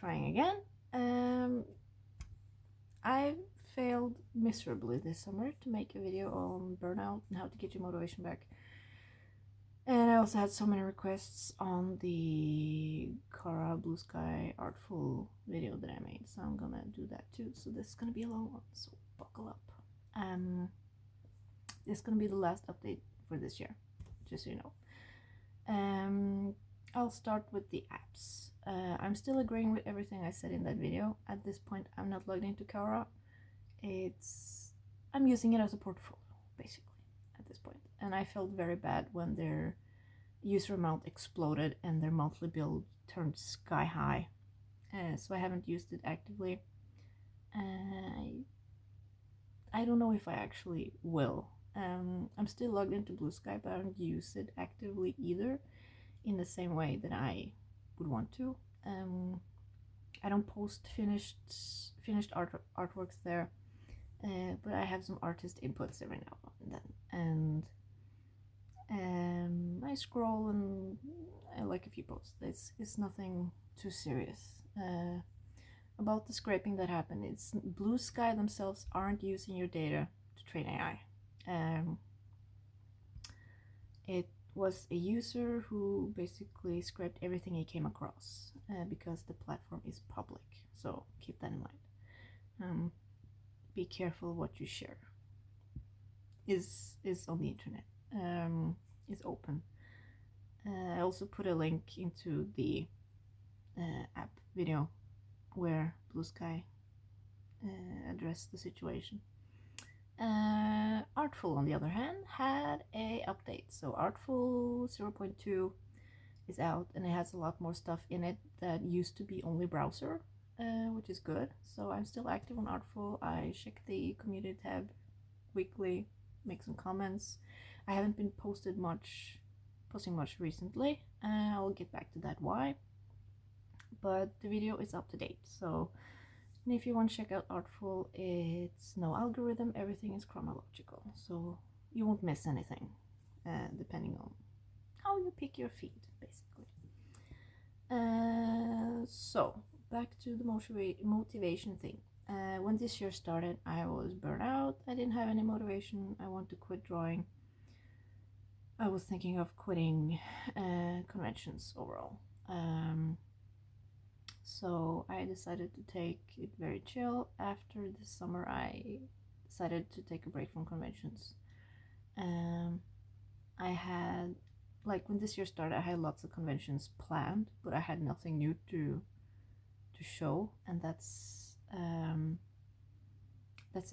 trying again. I failed miserably this summer to make a video on burnout and how to get your motivation back. And I also had so many requests on the Kara Blue Sky Artful video that I made, so I'm gonna do that too. So this is gonna be a long one, so buckle up. This is gonna be the last update for this year, just so you know. I'll start with the apps. I'm still agreeing with everything I said in that video. At this point, I'm not logged into Kara. I'm using it as a portfolio, basically, at this point. And I felt very bad when their user amount exploded and their monthly bill turned sky high. So I haven't used it actively. I don't know if I actually will. I'm still logged into Blue Sky, but I don't use it actively either in the same way that I would want to. I don't post finished artworks there, but I have some artist inputs every now and then, and I scroll and I like a few posts. It's nothing too serious. About the scraping that happened, it's Blue Sky themselves aren't using your data to train AI. It was a user who basically scraped everything he came across because the platform is public, so keep that in mind. Be careful what you share. Is on the internet, is open. I also put a link into the app video where Blue Sky addressed the situation. Artful, on the other hand, had a update. So Artful 0.2 is out, and it has a lot more stuff in it that used to be only browser, which is good. So I'm still active on Artful. I check the community tab weekly, make some comments. I haven't been posting much recently. I'll get back to that why. But the video is up to date, so if you want to check out Artful, it's no algorithm, everything is chronological, so you won't miss anything, depending on how you pick your feed, basically. So, back to the motivation thing. When this year started, I was burnt out, I didn't have any motivation, I wanted to quit drawing. I was thinking of quitting conventions overall. So I decided to take it very chill. After this summer, I decided to take a break from conventions. I had, like, when this year started, I had lots of conventions planned, but I had nothing new to show, and that's a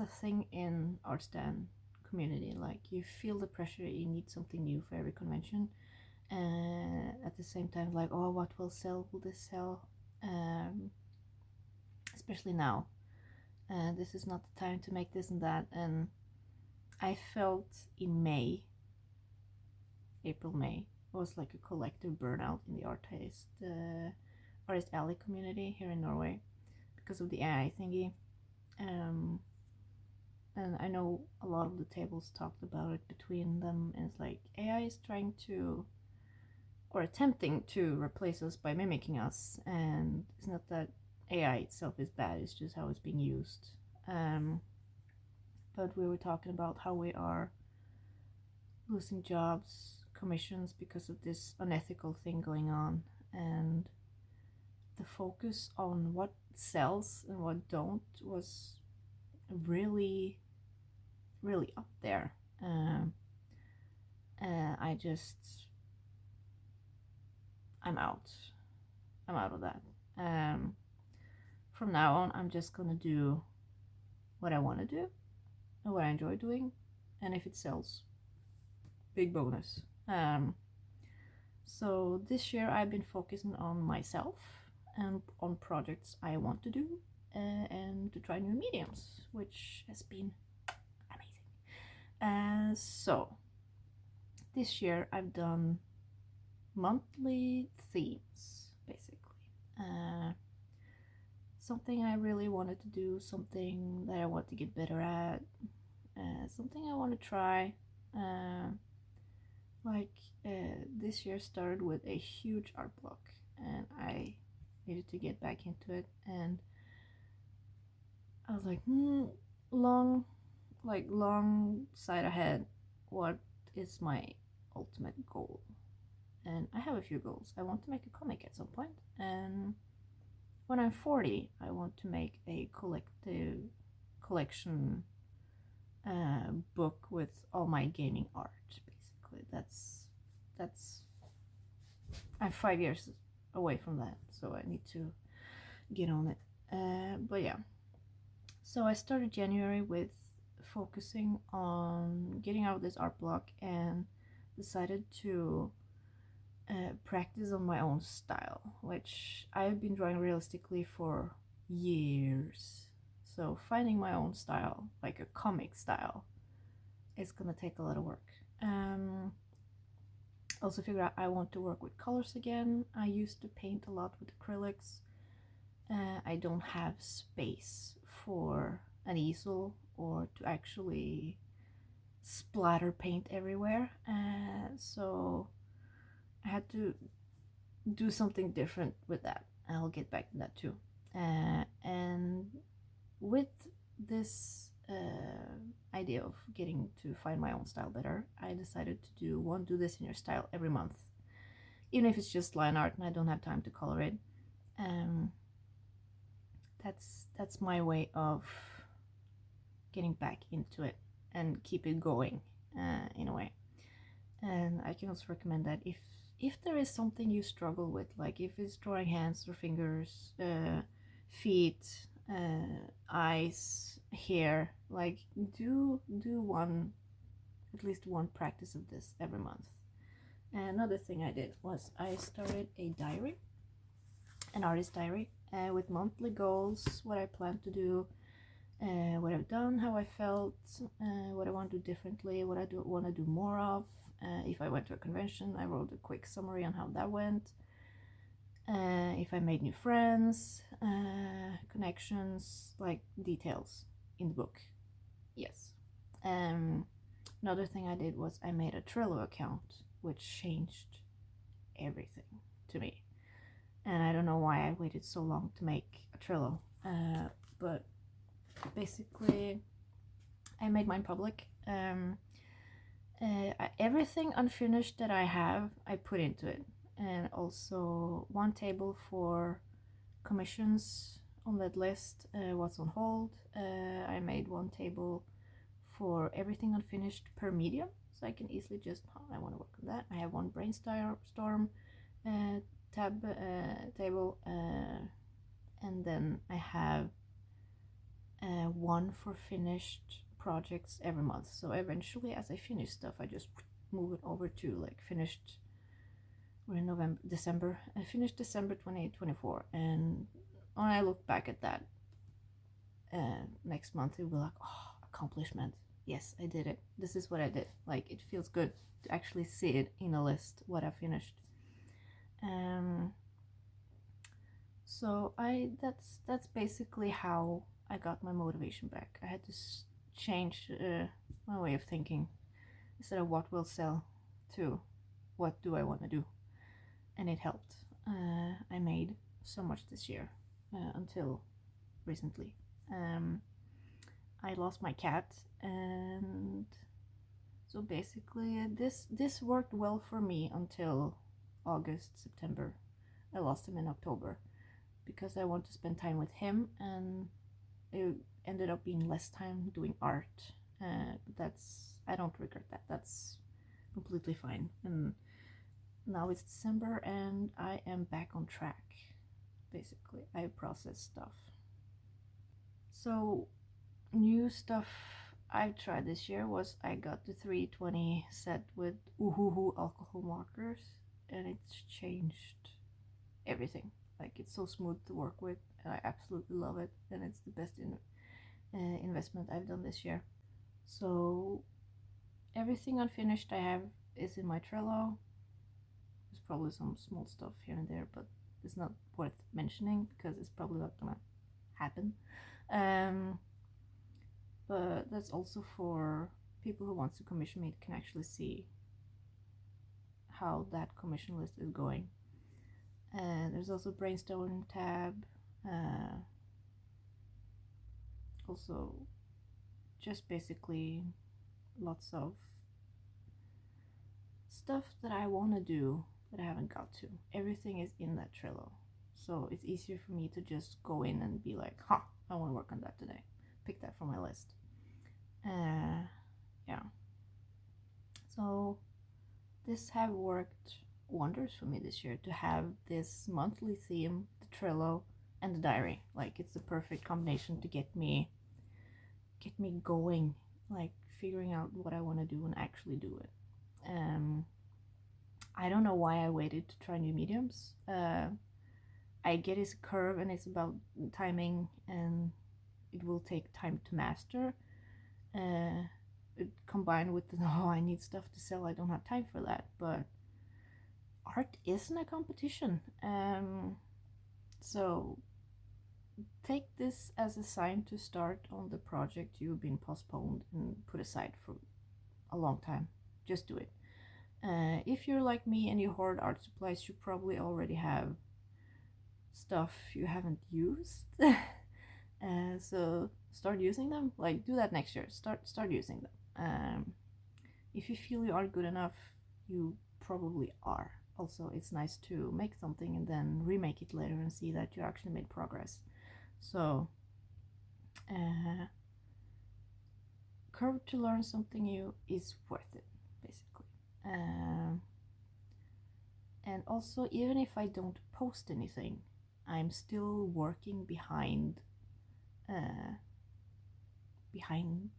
thing in art stan community. Like, you feel the pressure, you need something new for every convention, and at the same time, like, oh, what will sell? Will this sell? Especially now, this is not the time to make this and that. And I felt in April, May, was like a collective burnout in the artist alley community here in Norway because of the AI thingy. And I know a lot of the tables talked about it between them, and it's like AI is trying to, or attempting to, replace us by mimicking us, and it's not that AI itself is bad, it's just how it's being used. But we were talking about how we are losing jobs, commissions, because of this unethical thing going on, and the focus on what sells and what don't was really up there. I'm out of that. From now on, I'm just gonna do what I want to do and what I enjoy doing, and if it sells, big bonus. So this year I've been focusing on myself and on projects I want to do, and to try new mediums, which has been amazing. So this year I've done monthly themes, basically. Something I really wanted to do, something that I want to get better at, something I want to try. This year started with a huge art block, and I needed to get back into it. And I was like, long, long sight ahead. What is my ultimate goal? And I have a few goals. I want to make a comic at some point, and when I'm 40, I want to make a collection book with all my gaming art. Basically, that's I'm 5 years away from that, so I need to get on it. But yeah, so I started January with focusing on getting out of this art block and decided to practice on my own style, which I've been drawing realistically for years. So finding my own style, like a comic style, is gonna take a lot of work. Also figure out I want to work with colors again. I used to paint a lot with acrylics. I don't have space for an easel or to actually splatter paint everywhere. So I had to do something different with that. I'll get back to that too. And with this idea of getting to find my own style better, I decided to do this in your style every month, even if it's just line art and I don't have time to color it. That's my way of getting back into it and keep it going in a way. And I can also recommend that if there is something you struggle with, like if it's drawing hands or fingers, feet, eyes, hair, like do at least one practice of this every month. And another thing I did was I started a diary, an artist diary, with monthly goals, what I plan to do, what I've done, how I felt, what I want to do differently, what I want to do more of. If I went to a convention, I wrote a quick summary on how that went. If I made new friends, connections, like details in the book. Yes. Another thing I did was I made a Trello account, which changed everything to me. And I don't know why I waited so long to make a Trello, but basically I made mine public. Everything unfinished that I have, I put into it, and also one table for commissions on that list, what's on hold. I made one table for everything unfinished per medium, so I can easily just, I want to work on that. I have one brainstorm table, and then I have one for finished projects every month. So eventually, as I finish stuff, I just move it over to like finished. We're in December. I finished December 2024, and when I look back at that next month, it will be like, oh, accomplishment. Yes, I did it. This is what I did. Like, it feels good to actually see it in a list what I finished. So that's basically how I got my motivation back. I had to change my way of thinking. Instead of what will sell to what do I want to do, and it helped. I made so much this year until recently. I lost my cat, and so basically this worked well for me until August, September. I lost him in October because I want to spend time with him, and it ended up being less time doing art. But I don't regret that. That's completely fine. And now it's December and I am back on track. Basically, I process stuff. So new stuff I've tried this year was I got the 320 set with Uhuhu alcohol markers, and it's changed everything. Like, it's so smooth to work with, and I absolutely love it, and it's the best investment I've done this year. So everything unfinished I have is in my Trello. There's probably some small stuff here and there, but it's not worth mentioning because it's probably not gonna happen. But that's also for people who wants to commission me can actually see how that commission list is going. And there's also brainstorm tab. Also just basically lots of stuff that I want to do but I haven't got to. Everything is in that Trello. So it's easier for me to just go in and be like, I want to work on that today. Pick that from my list. Yeah. So this have worked wonders for me this year to have this monthly theme, the Trello, and the diary. Like it's the perfect combination to get me going, like figuring out what I want to do and actually do it. I don't know why I waited to try new mediums. I get it's a curve and it's about timing and it will take time to master. Combined with the, I need stuff to sell, I don't have time for that. But art isn't a competition. So take this as a sign to start on the project you've been postponed and put aside for a long time. Just do it. If you're like me and you hoard art supplies, you probably already have stuff you haven't used. So start using them. Like do that next year. Start using them. If you feel you aren't good enough, you probably are. Also, it's nice to make something and then remake it later and see that you actually made progress. So, curve to learn something new is worth it, basically. And also, even if I don't post anything, I'm still working behind the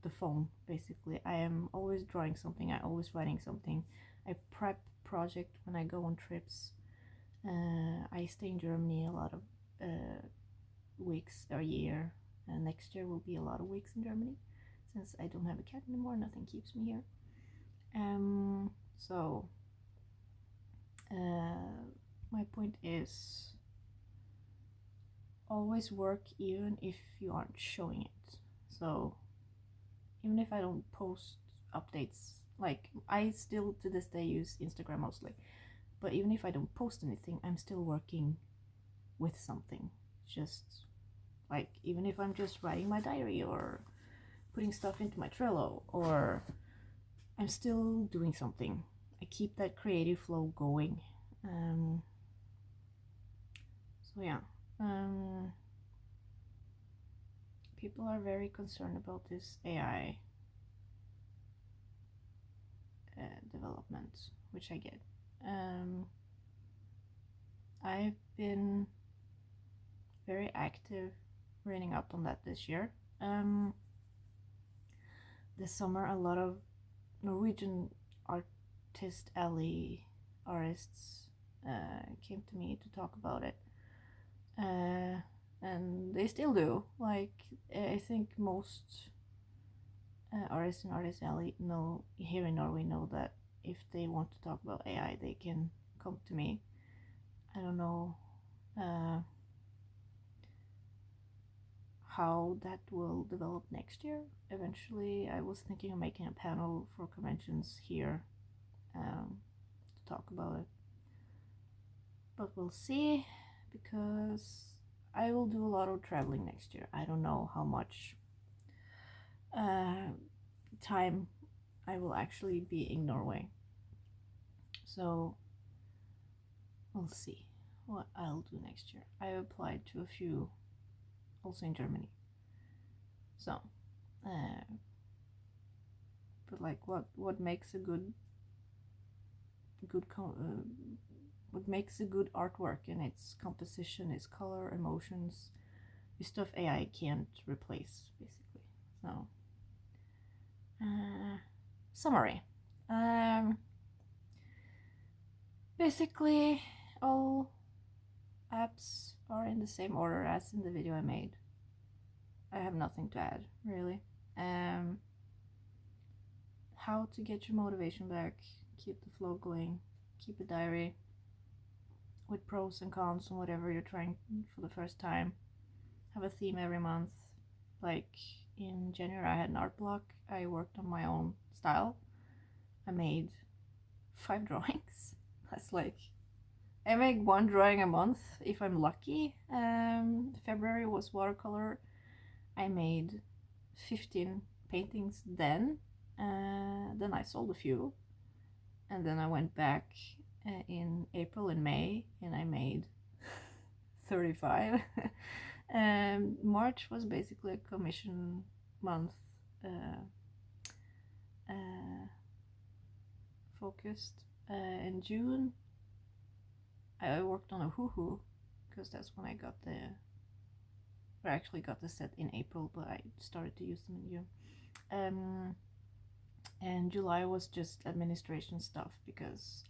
phone, basically. I am always drawing something, I'm always writing something. I prep project when I go on trips. I stay in Germany a lot of weeks or year. Next year will be a lot of weeks in Germany since I don't have a cat anymore. Nothing keeps me here. So my point is always work even if you aren't showing it. So even if I don't post updates, like I still to this day use Instagram mostly, but even if I don't post anything, I'm still working with something. Just like even if I'm just writing my diary or putting stuff into my Trello, or I'm still doing something. I keep that creative flow going. So yeah, people are very concerned about this AI development, which I get. I've been very active reading up on that this year. This summer, a lot of Norwegian artists came to me to talk about it. And they still do. Like, I think most artists in Artist Alley know, here in Norway, know that if they want to talk about AI, they can come to me. I don't know how that will develop next year. Eventually, I was thinking of making a panel for conventions here to talk about it. But we'll see, because I will do a lot of traveling next year. I don't know how much time I will actually be in Norway. So we'll see what I'll do next year. I applied to a few also in Germany. So, but like what makes a good what makes a good artwork in its composition, its color, emotions, is stuff AI can't replace, basically. So, summary. Basically, all apps are in the same order as in the video I made. I have nothing to add, really. How to get your motivation back, keep the flow going, keep a diary with pros and cons on whatever you're trying for the first time. Have a theme every month. Like in January, I had an art block. I worked on my own style. I made 5 drawings. That's like I make one drawing a month if I'm lucky. February was watercolor. I made 15 paintings then. Then I sold a few, and then I went back in April and May, and I made 35. March was basically a commission month, uh, uh, focused. In June, I worked on a hoo-hoo because that's when I got the. I actually got the set in April, but I started to use them in June. And July was just administration stuff because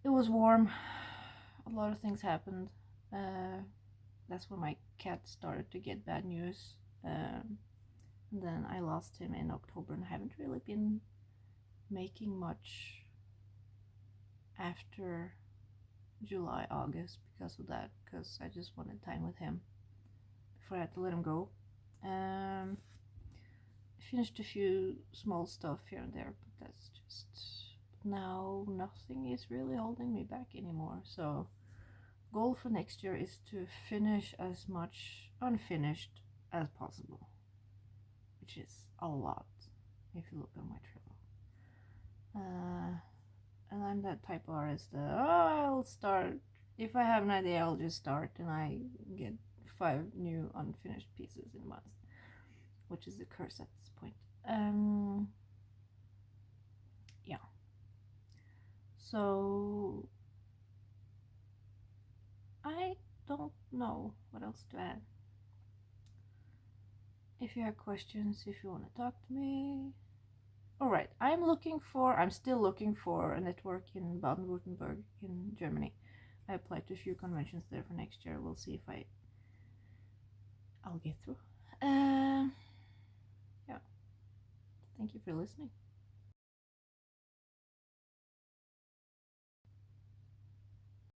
it was warm. A lot of things happened. That's when my cat started to get bad news. And then I lost him in October, and I haven't really been making much after July, August because of that, because I just wanted time with him before I had to let him go. I finished a few small stuff here and there, but that's just now nothing is really holding me back anymore. So goal for next year is to finish as much unfinished as possible, which is a lot if you look on my Trello. And I'm that type of artist that I'll start, if I have an idea I'll just start, and I get 5 new unfinished pieces in a month, which is a curse at this point. Yeah, so I don't know what else to add. If you have questions, if you want to talk to me. Alright, I'm still looking for a network in Baden-Württemberg in Germany. I applied to a few conventions there for next year. We'll see if I'll get through. Yeah. Thank you for listening.